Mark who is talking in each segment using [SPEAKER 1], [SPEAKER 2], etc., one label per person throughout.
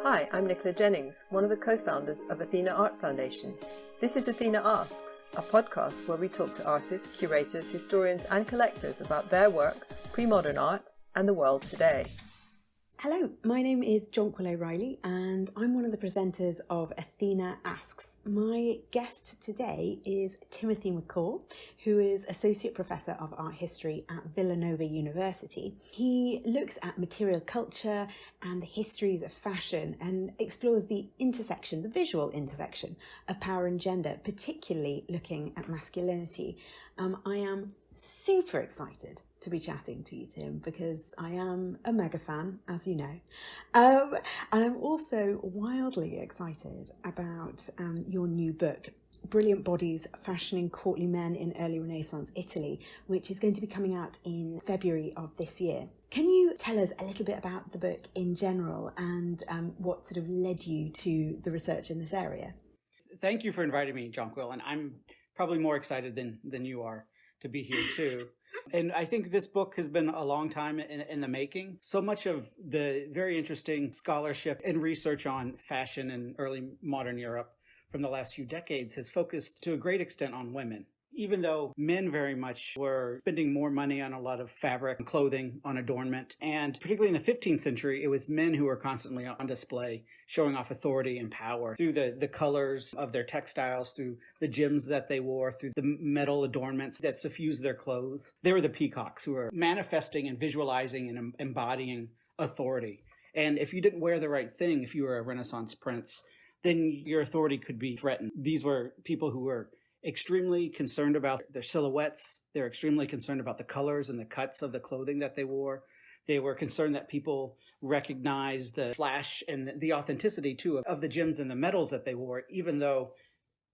[SPEAKER 1] Hi, I'm Nicola Jennings, one of the co-founders of Athena Art Foundation. This is Athena Asks, a podcast where we talk to artists, curators, historians and collectors about their work, pre-modern art, and the world today.
[SPEAKER 2] Hello, my name is Jonquil O'Reilly and I'm one of the presenters of Athena Asks. My guest today is Timothy McCall, who is Associate Professor of Art History at Villanova University. He looks at material culture and the histories of fashion and explores the intersection, the visual intersection of power and gender, particularly looking at masculinity. I am super excited to be chatting to you, Tim, because I am a mega fan, as you know. And I'm also wildly excited about your new book, Brilliant Bodies, Fashioning Courtly Men in Early Renaissance Italy, which is going to be coming out in February of this year. Can you tell us a little bit about the book in general and what sort of led you to the research in this area?
[SPEAKER 3] Thank you for inviting me, Jonquil, and I'm probably more excited than you are to be here too. And I think this book has been a long time in the making. So much of the very interesting scholarship and research on fashion in early modern Europe from the last few decades has focused to a great extent on women. Even though men very much were spending more money on a lot of fabric and clothing, on adornment, and particularly in the 15th century, it was men who were constantly on display, showing off authority and power through the colors of their textiles, through the gems that they wore, through the metal adornments that suffused their clothes. They were the peacocks who were manifesting and visualizing and embodying authority. And if you didn't wear the right thing, if you were a Renaissance prince, then your authority could be threatened. These were people who were extremely concerned about their silhouettes. They're extremely concerned about the colors and the cuts of the clothing that they wore. They were concerned that people recognized the flash and the authenticity, too, of the gems and the metals that they wore, even though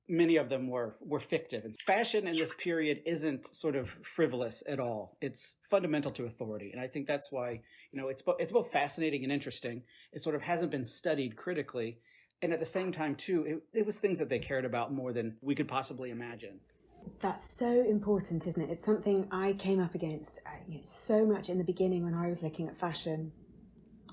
[SPEAKER 3] many of them were fictive. And fashion in this period isn't sort of frivolous at all. It's fundamental to authority. And I think that's why, it's both fascinating and interesting. It sort of hasn't been studied critically. And at the same time, too, it was things that they cared about more than we could possibly imagine.
[SPEAKER 2] That's so important, isn't it? It's something I came up against so much in the beginning when I was looking at fashion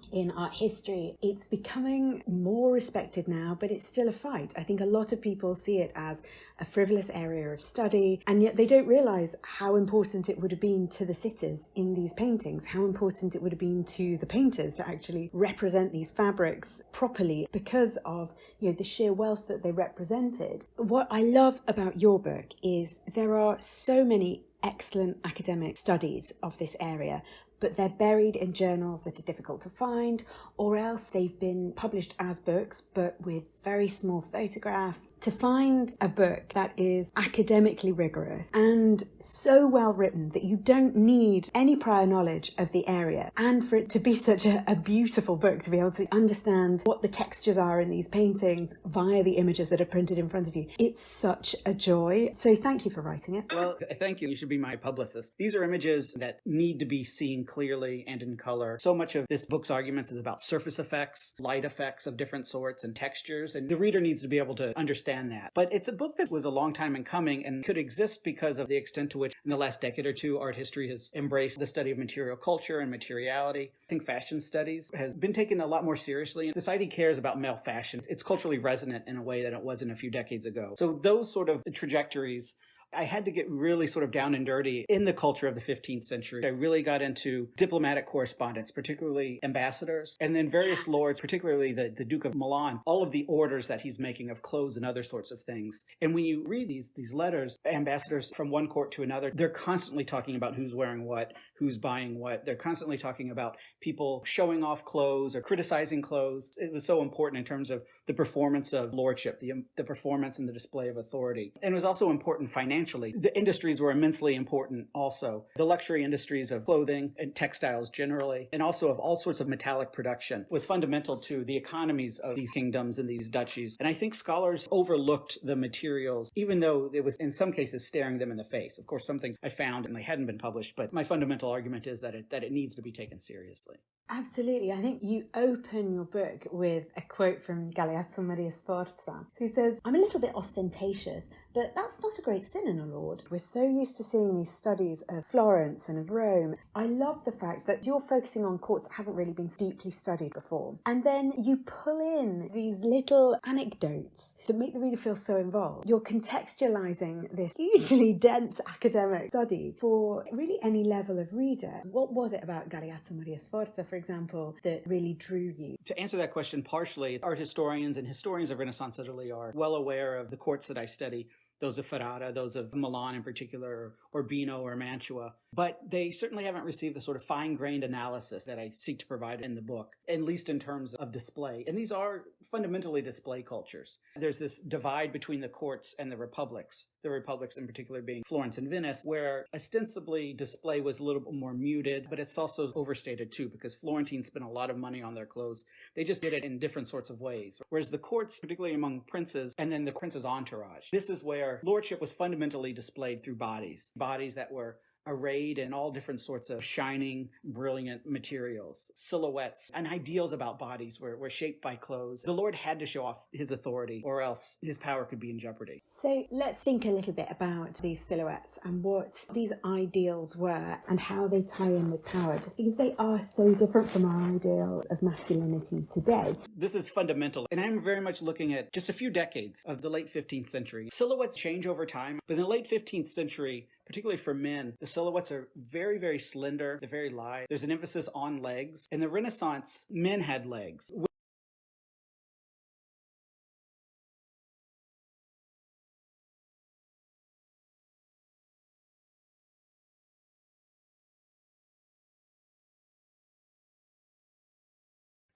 [SPEAKER 2] in art history. It's becoming more respected now, but it's still a fight. I think a lot of people see it as a frivolous area of study, and yet they don't realise how important it would have been to the sitters in these paintings, how important it would have been to the painters to actually represent these fabrics properly because of the sheer wealth that they represented. What I love about your book is there are so many excellent academic studies of this area, but they're buried in journals that are difficult to find, or else they've been published as books, but with very small photographs. To find a book that is academically rigorous and so well written that you don't need any prior knowledge of the area, and for it to be such a beautiful book, to be able to understand what the textures are in these paintings via the images that are printed in front of you, it's such a joy. So thank you for writing it.
[SPEAKER 3] Well, thank you. You should be my publicist. These are images that need to be seen clearly and in color. So much of this book's arguments is about surface effects, light effects of different sorts and textures, and the reader needs to be able to understand that. But it's a book that was a long time in coming and could exist because of the extent to which in the last decade or two art history has embraced the study of material culture and materiality. I think fashion studies has been taken a lot more seriously. Society cares about male fashion. It's culturally resonant in a way that it wasn't a few decades ago. So those sort of trajectories, I had to get really sort of down and dirty in the culture of the 15th century. I really got into diplomatic correspondence, particularly ambassadors, and then various lords, particularly the Duke of Milan, all of the orders that he's making of clothes and other sorts of things. And when you read these letters, ambassadors from one court to another, they're constantly talking about who's wearing what, who's buying what. They're constantly talking about people showing off clothes or criticizing clothes. It was so important in terms of the performance of lordship, the performance and the display of authority. And it was also important financially. The industries were immensely important also. The luxury industries of clothing and textiles generally, and also of all sorts of metallic production, was fundamental to the economies of these kingdoms and these duchies. And I think scholars overlooked the materials, even though it was in some cases staring them in the face. Of course, some things I found and they hadn't been published, but my fundamental argument is that it needs to be taken seriously.
[SPEAKER 2] Absolutely. I think you open your book with a quote from Galeazzo Maria Sforza. He says, "I'm a little bit ostentatious, But that's not a great sin in a lord. We're so used to seeing these studies of Florence and of Rome. I love the fact that you're focusing on courts that haven't really been deeply studied before. And then you pull in these little anecdotes that make the reader feel so involved. You're contextualizing this hugely dense academic study for really any level of reader. What was it about Galeazzo Maria Sforza, for example, that really drew you?
[SPEAKER 3] To answer that question partially, art historians and historians of Renaissance Italy are well aware of the courts that I study, those of Ferrara, those of Milan in particular, or Urbino or Mantua. But they certainly haven't received the sort of fine-grained analysis that I seek to provide in the book, at least in terms of display. And these are fundamentally display cultures. There's this divide between the courts and the republics in particular being Florence and Venice, where ostensibly display was a little bit more muted, but it's also overstated too, because Florentines spent a lot of money on their clothes. They just did it in different sorts of ways. Whereas the courts, particularly among princes, and then the prince's entourage, this is where lordship was fundamentally displayed through bodies that were arrayed in all different sorts of shining, brilliant materials. Silhouettes and ideals about bodies were shaped by clothes. The Lord had to show off his authority, or else his power could be in jeopardy.
[SPEAKER 2] So let's think a little bit about these silhouettes and what these ideals were and how they tie in with power, just because they are so different from our ideals of masculinity today.
[SPEAKER 3] This is fundamental, and I'm very much looking at just a few decades of the late 15th century. Silhouettes change over time, but in the late 15th century, particularly for men, the silhouettes are very, very slender. They're very lithe. There's an emphasis on legs. In the Renaissance, men had legs.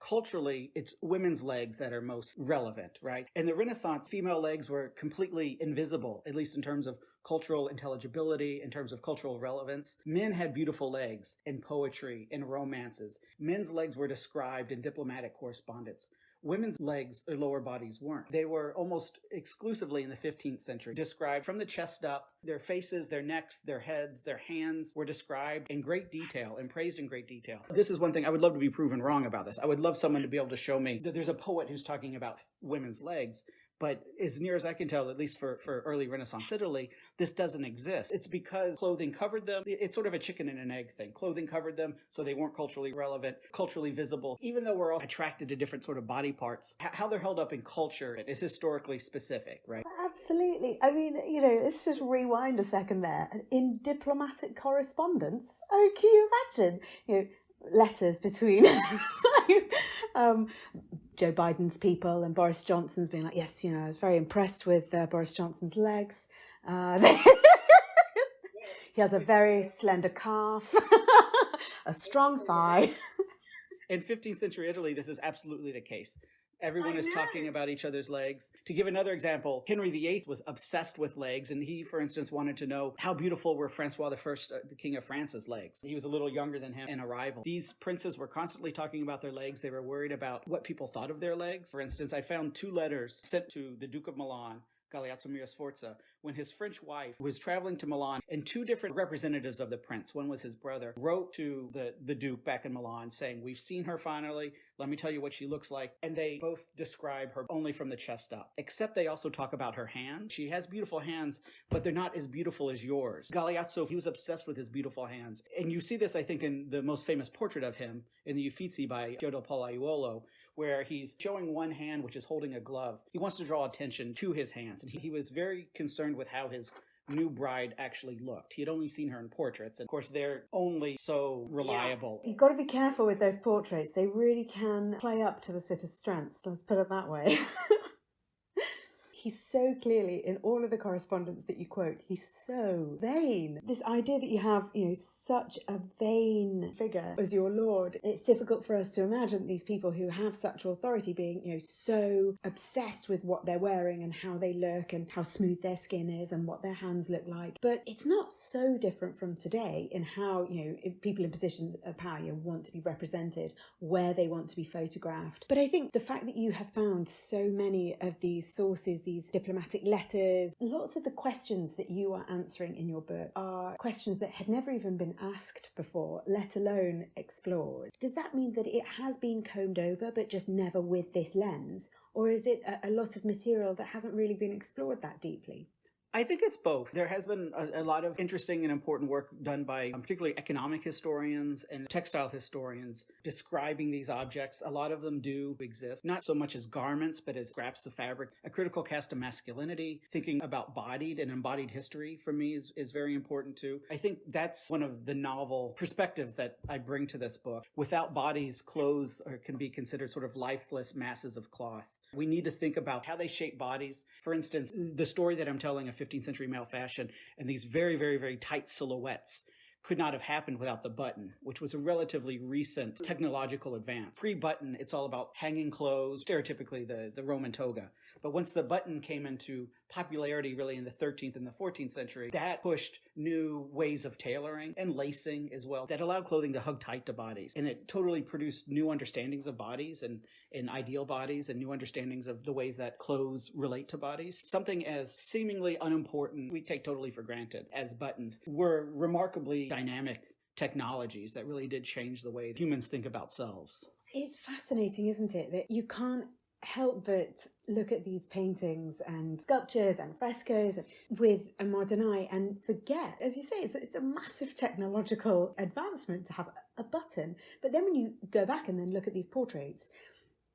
[SPEAKER 3] Culturally, it's women's legs that are most relevant, right? In the Renaissance, female legs were completely invisible, at least in terms of cultural intelligibility, in terms of cultural relevance. Men had beautiful legs in poetry, in romances. Men's legs were described in diplomatic correspondence. Women's legs, their lower bodies weren't. They were almost exclusively in the 15th century described from the chest up. Their faces, their necks, their heads, their hands were described in great detail and praised in great detail. This is one thing I would love to be proven wrong about this. I would love someone to be able to show me that there's a poet who's talking about women's legs. But as near as I can tell, at least for early Renaissance Italy, this doesn't exist. It's because clothing covered them. It's sort of a chicken and an egg thing. Clothing covered them, so they weren't culturally relevant, culturally visible. Even though we're all attracted to different sort of body parts, how they're held up in culture is historically specific, right?
[SPEAKER 2] Absolutely. I mean, let's just rewind a second there. In diplomatic correspondence, can you imagine, letters between Joe Biden's people and Boris Johnson's being like, yes, I was very impressed with Boris Johnson's legs. He has a very slender calf, a strong thigh.
[SPEAKER 3] In 15th century Italy, this is absolutely the case. Everyone is talking about each other's legs. To give another example, Henry VIII was obsessed with legs, and he, for instance, wanted to know how beautiful were Francois I, the King of France's legs. He was a little younger than him in arrival. These princes were constantly talking about their legs. They were worried about what people thought of their legs. For instance, I found 2 letters sent to the Duke of Milan, Galeazzo Maria Sforza, when his French wife was traveling to Milan, and 2 different representatives of the prince, one was his brother, wrote to the Duke back in Milan saying, we've seen her finally, let me tell you what she looks like. And they both describe her only from the chest up, except they also talk about her hands. She has beautiful hands, but they're not as beautiful as yours. Galeazzo, he was obsessed with his beautiful hands. And you see this, I think, in the most famous portrait of him, in the Uffizi by Teodo Pollaiuolo, where he's showing one hand which is holding a glove. He wants to draw attention to his hands, and he was very concerned with how his new bride actually looked. He had only seen her in portraits, and of course they're only so reliable.
[SPEAKER 2] You've got to be careful with those portraits. They really can play up to the sitter's strengths, let's put it that way. He's so clearly, in all of the correspondence that you quote, he's so vain. This idea that you have, such a vain figure as your lord, it's difficult for us to imagine these people who have such authority being, so obsessed with what they're wearing and how they look and how smooth their skin is and what their hands look like. But it's not so different from today in how, people in positions of power want to be represented, where they want to be photographed. But I think the fact that you have found so many of these sources, these diplomatic letters, lots of the questions that you are answering in your book are questions that had never even been asked before, let alone explored. Does that mean that it has been combed over, but just never with this lens? Or is it a lot of material that hasn't really been explored that deeply?
[SPEAKER 3] I think it's both. There has been a lot of interesting and important work done by particularly economic historians and textile historians describing these objects. A lot of them do exist, not so much as garments, but as scraps of fabric. A critical cast of masculinity, thinking about bodied and embodied history for me is very important too. I think that's one of the novel perspectives that I bring to this book. Without bodies, clothes can be considered sort of lifeless masses of cloth. We need to think about how they shape bodies. For instance, the story that I'm telling of 15th century male fashion and these very, very, very tight silhouettes could not have happened without the button, which was a relatively recent technological advance. Pre-button, it's all about hanging clothes, stereotypically the Roman toga. But once the button came into popularity really in the 13th and the 14th century, that pushed new ways of tailoring and lacing as well that allowed clothing to hug tight to bodies. And it totally produced new understandings of bodies and ideal bodies and new understandings of the ways that clothes relate to bodies. Something as seemingly unimportant, we take totally for granted as buttons, were remarkably dynamic technologies that really did change the way humans think about selves.
[SPEAKER 2] It's fascinating, isn't it, that you can't help but look at these paintings and sculptures and frescoes with a modern eye and forget, as you say, it's a massive technological advancement to have a button. But then when you go back and then look at these portraits,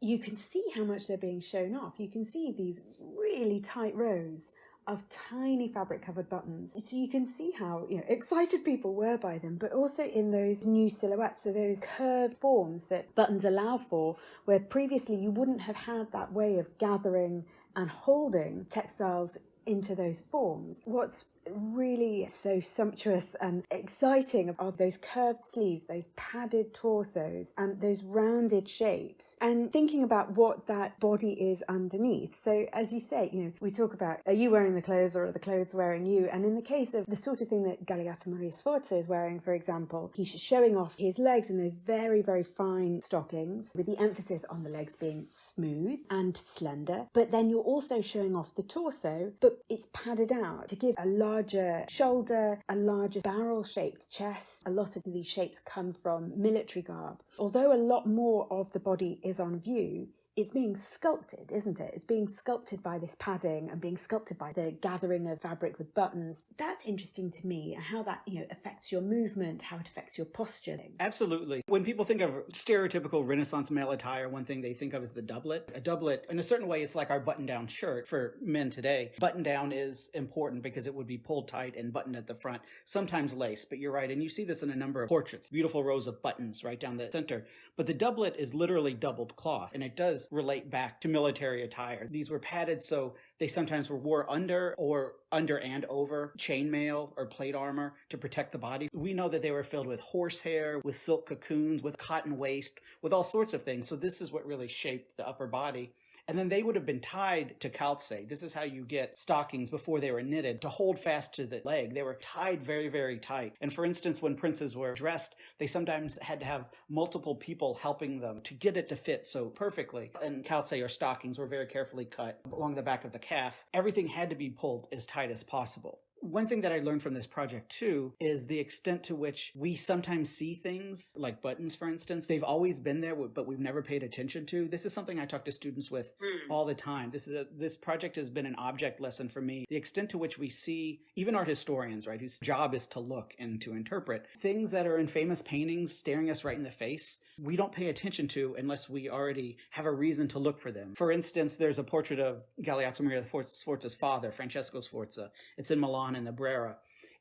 [SPEAKER 2] you can see how much they're being shown off. You can see these really tight rows of tiny fabric-covered buttons. So you can see how excited people were by them, but also in those new silhouettes, so those curved forms that buttons allow for, where previously you wouldn't have had that way of gathering and holding textiles into those forms. What's really so sumptuous and exciting are those curved sleeves, those padded torsos, and those rounded shapes, and thinking about what that body is underneath. So as you say, we talk about, are you wearing the clothes or are the clothes wearing you? And in the case of the sort of thing that Galeazzo Maria Sforza is wearing, for example, he's showing off his legs in those very, very fine stockings, with the emphasis on the legs being smooth and slender. But then you're also showing off the torso, but it's padded out to give a larger shoulder, a larger barrel-shaped chest. A lot of these shapes come from military garb. Although a lot more of the body is on view, it's being sculpted, isn't it? It's being sculpted by this padding and being sculpted by the gathering of fabric with buttons. That's interesting to me, how that affects your movement, how it affects your posture.
[SPEAKER 3] Absolutely. When people think of stereotypical Renaissance male attire, one thing they think of is the doublet. A doublet, in a certain way, it's like our button-down shirt for men today. Button-down is important because it would be pulled tight and buttoned at the front, sometimes laced, but you're right. And you see this in a number of portraits, beautiful rows of buttons right down the center. But the doublet is literally doubled cloth, and it does relate back to military attire. These were padded, so they sometimes were wore under and over chainmail or plate armor to protect the body. We know that they were filled with horsehair, with silk cocoons, with cotton waste, with all sorts of things. So this is what really shaped the upper body. And then they would have been tied to calce. This is how you get stockings before they were knitted to hold fast to the leg. They were tied very, very tight. And for instance, when princes were dressed, they sometimes had to have multiple people helping them to get it to fit so perfectly. And calce or stockings were very carefully cut along the back of the calf. Everything had to be pulled as tight as possible. One thing that I learned from this project too is the extent to which we sometimes see things like buttons, for instance. They've always been there, but we've never paid attention to. This is something I talk to students with all the time. This project has been an object lesson for me. The extent to which we see, even art historians, right, whose job is to look and to interpret things that are in famous paintings staring us right in the face, we don't pay attention to unless we already have a reason to look for them. For instance, there's a portrait of Galeazzo Maria Sforza's father, Francesco Sforza. It's in Milan in the Brera.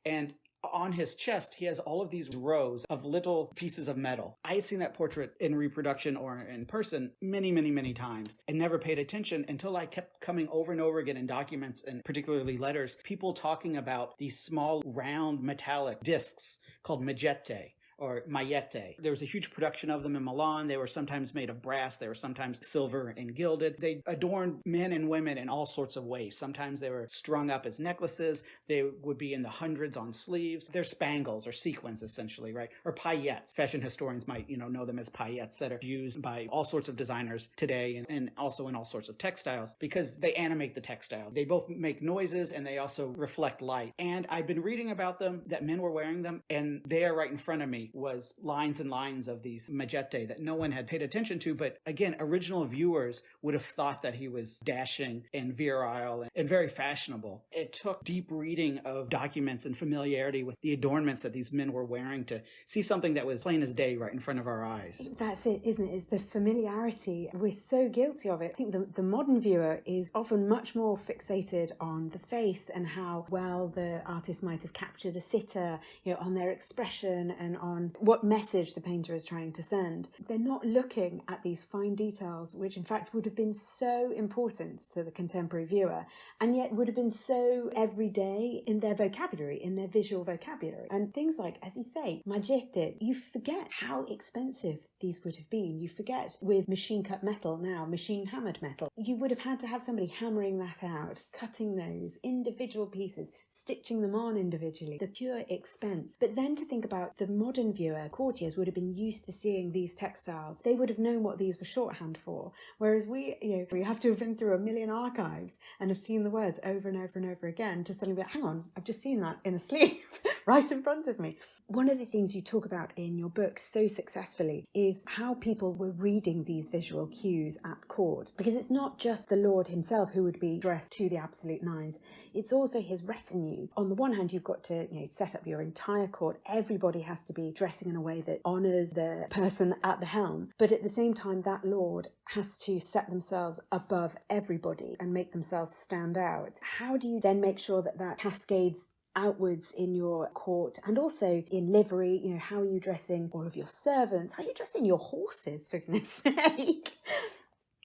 [SPEAKER 3] And on his chest, he has all of these rows of little pieces of metal. I had seen that portrait in reproduction or in person many, many, many times and never paid attention until I kept coming over and over again in documents and particularly letters, people talking about these small round metallic discs called magette or maillette. There was a huge production of them in Milan. They were sometimes made of brass. They were sometimes silver and gilded. They adorned men and women in all sorts of ways. Sometimes they were strung up as necklaces. They would be in the hundreds on sleeves. They're spangles or sequins, essentially, right? Or paillettes. Fashion historians might, know them as paillettes that are used by all sorts of designers today and also in all sorts of textiles because they animate the textile. They both make noises and they also reflect light. And I've been reading about them, that men were wearing them, and they are right in front of me me was lines and lines of these magette that no one had paid attention to. But again, original viewers would have thought that he was dashing and virile and very fashionable. It took deep reading of documents and familiarity with the adornments that these men were wearing to see something that was plain as day right in front of our eyes.
[SPEAKER 2] That's it, isn't it? It's the familiarity. We're so guilty of it. I think the modern viewer is often much more fixated on the face and how well the artist might have captured a sitter, on their expression and on what message the painter is trying to send. They're not looking at these fine details, which in fact would have been so important to the contemporary viewer, and yet would have been so everyday in their vocabulary, in their visual vocabulary. And things like, as you say, magette, you forget how expensive these would have been. You forget with machine cut metal now, machine hammered metal. You would have had to have somebody hammering that out, cutting those individual pieces, stitching them on individually, the pure expense. But then to think about the modern viewer, courtiers would have been used to seeing these textiles. They would have known what these were shorthand for. Whereas we have to have been through a million archives and have seen the words over and over and over again to suddenly be like, hang on, I've just seen that in a sleeve right in front of me. One of the things you talk about in your book so successfully is how people were reading these visual cues at court. Because it's not just the lord himself who would be dressed to the absolute nines. It's also his retinue. On the one hand, you've got to set up your entire court. Everybody has to be dressing in a way that honours the person at the helm. But at the same time, that lord has to set themselves above everybody and make themselves stand out. How do you then make sure that that cascades outwards in your court and also in livery? How are you dressing all of your servants? How are you dressing your horses, for goodness sake?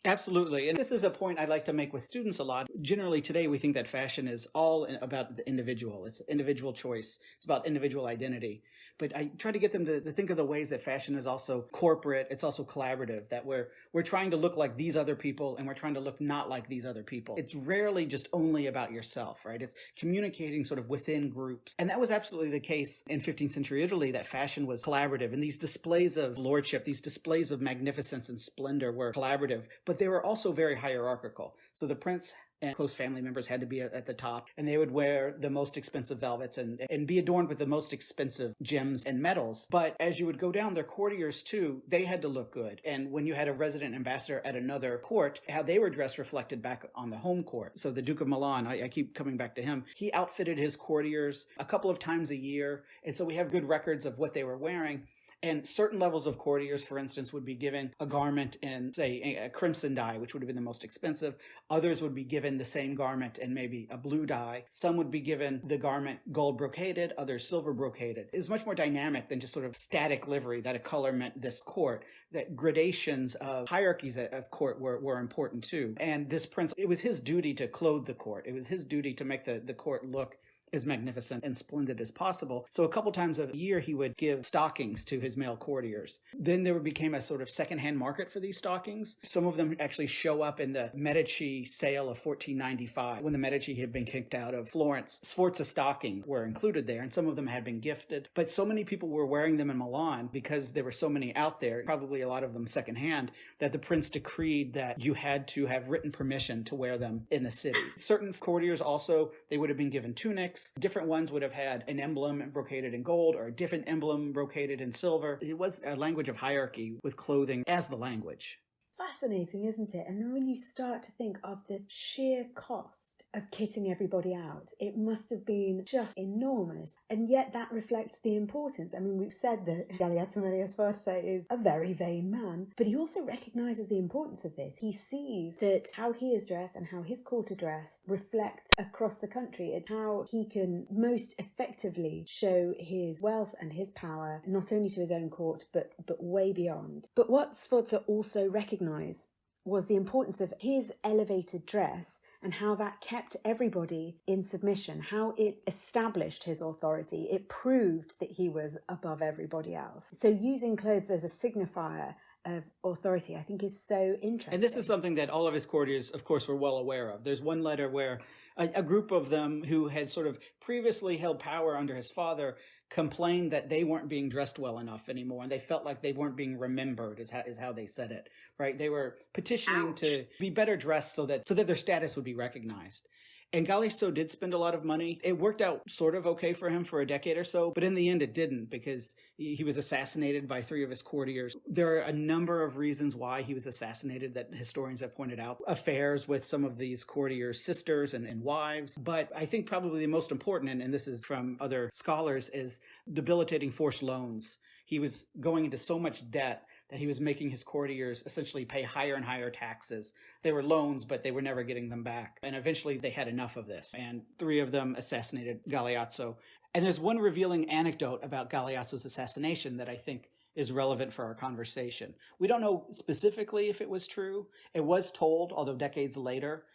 [SPEAKER 3] Absolutely. And this is a point I like to make with students a lot. Generally today, we think that fashion is all about the individual. It's individual choice. It's about individual identity. But I try to get them to think of the ways that fashion is also corporate. It's also collaborative, that we're trying to look like these other people and we're trying to look not like these other people. It's rarely just only about yourself, right? It's communicating sort of within groups. And that was absolutely the case in 15th century Italy, that fashion was collaborative. And these displays of lordship, these displays of magnificence and splendor were collaborative, but they were also very hierarchical. So the prince and close family members had to be at the top, and they would wear the most expensive velvets and be adorned with the most expensive gems and metals. But as you would go down, their courtiers too, they had to look good. And when you had a resident ambassador at another court, how they were dressed reflected back on the home court. So the Duke of Milan, I keep coming back to him, he outfitted his courtiers a couple of times a year. And so we have good records of what they were wearing. And certain levels of courtiers, for instance, would be given a garment in, say, a crimson dye, which would have been the most expensive. Others would be given the same garment in maybe a blue dye. Some would be given the garment gold brocaded, others silver brocaded. It was much more dynamic than just sort of static livery that a color meant this court. That gradations of hierarchies of court were important too. And this prince, it was his duty to clothe the court. It was his duty to make the court look as magnificent and splendid as possible. So a couple times a year, he would give stockings to his male courtiers. Then there became a sort of secondhand market for these stockings. Some of them actually show up in the Medici sale of 1495, when the Medici had been kicked out of Florence. Sforza stockings were included there, and some of them had been gifted. But so many people were wearing them in Milan because there were so many out there, probably a lot of them secondhand, that the prince decreed that you had to have written permission to wear them in the city. Certain courtiers also, they would have been given tunics. Different ones would have had an emblem brocaded in gold or a different emblem brocaded in silver. It was a language of hierarchy with clothing as the language.
[SPEAKER 2] Fascinating, isn't it? And then when you start to think of the sheer cost of kitting everybody out, it must have been just enormous. And yet that reflects the importance. I mean, we've said that Galeazzo Maria Sforza is a very vain man, but he also recognises the importance of this. He sees that how he is dressed and how his court are dressed reflects across the country. It's how he can most effectively show his wealth and his power, not only to his own court, but way beyond. But what Sforza also recognised was the importance of his elevated dress and how that kept everybody in submission, how it established his authority. It proved that he was above everybody else. So using clothes as a signifier of authority, I think, is so interesting.
[SPEAKER 3] And this is something that all of his courtiers, of course, were well aware of. There's one letter where a group of them who had sort of previously held power under his father complained that they weren't being dressed well enough anymore, and they felt like they weren't being remembered, is how they said it, right? They were petitioning to be better dressed so that their status would be recognized. And Galeazzo did spend a lot of money. It worked out sort of okay for him for a decade or so, but in the end it didn't, because he was assassinated by 3 of his courtiers. There are a number of reasons why he was assassinated that historians have pointed out. Affairs with some of these courtiers' sisters and wives. But I think probably the most important, and this is from other scholars, is debilitating forced loans. He was going into so much debt that he was making his courtiers essentially pay higher and higher taxes. They were loans, but they were never getting them back. And eventually they had enough of this. And 3 of them assassinated Galeazzo. And there's one revealing anecdote about Galeazzo's assassination that I think is relevant for our conversation. We don't know specifically if it was true. It was told, although decades later,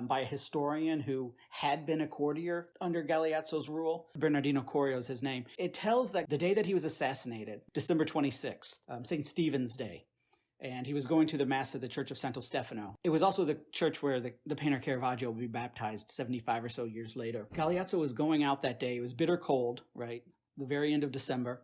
[SPEAKER 3] by a historian who had been a courtier under Galeazzo's rule. Bernardino Corio is his name. It tells that the day that he was assassinated, December 26th, St. Stephen's Day, and he was going to the Mass at the Church of Santo Stefano. It was also the church where the painter Caravaggio would be baptized 75 or so years later. Galeazzo was going out that day. It was bitter cold, right? The very end of December.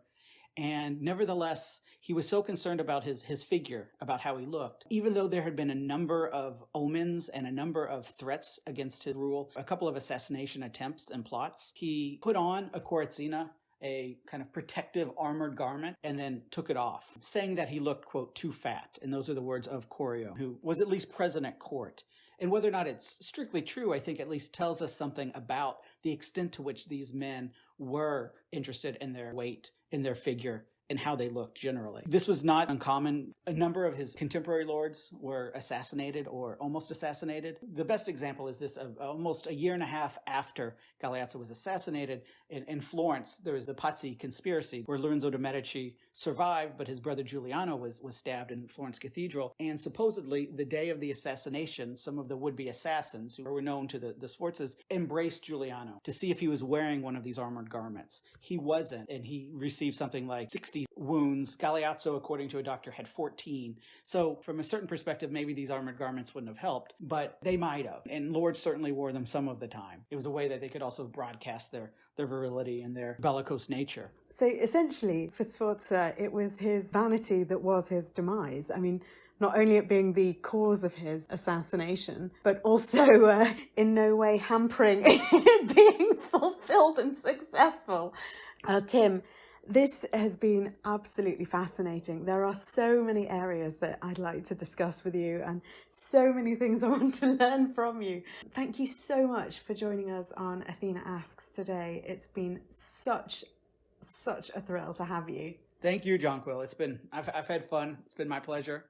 [SPEAKER 3] And nevertheless, he was so concerned about his figure, about how he looked. Even though there had been a number of omens and a number of threats against his rule, a couple of assassination attempts and plots, he put on a corazzina, a kind of protective armored garment, and then took it off, saying that he looked, quote, too fat. And those are the words of Corio, who was at least present at court. And whether or not it's strictly true, I think at least tells us something about the extent to which these men were interested in their weight, in their figure, and how they looked generally. This was not uncommon. A number of his contemporary lords were assassinated or almost assassinated. The best example is this: of almost a year and a half after Galeazzo was assassinated, in Florence, there was the Pazzi conspiracy, where Lorenzo de' Medici survived, but his brother Giuliano was stabbed in Florence Cathedral. And supposedly, the day of the assassination, some of the would-be assassins, who were known to the Sforzas, embraced Giuliano to see if he was wearing one of these armored garments. He wasn't, and he received something like 60 wounds. Galeazzo, according to a doctor, had 14. So from a certain perspective, maybe these armored garments wouldn't have helped, but they might have. And lords certainly wore them some of the time. It was a way that they could also broadcast their virility and their bellicose nature.
[SPEAKER 2] So essentially, for Sforza, it was his vanity that was his demise. I mean, not only it being the cause of his assassination, but also in no way hampering it being fulfilled and successful. Tim, this has been absolutely fascinating. There are so many areas that I'd like to discuss with you and so many things I want to learn from you. Thank you so much for joining us on Athena Asks today. It's been such a thrill to have you.
[SPEAKER 3] Thank you, Jonquil. I've had fun. It's been my pleasure.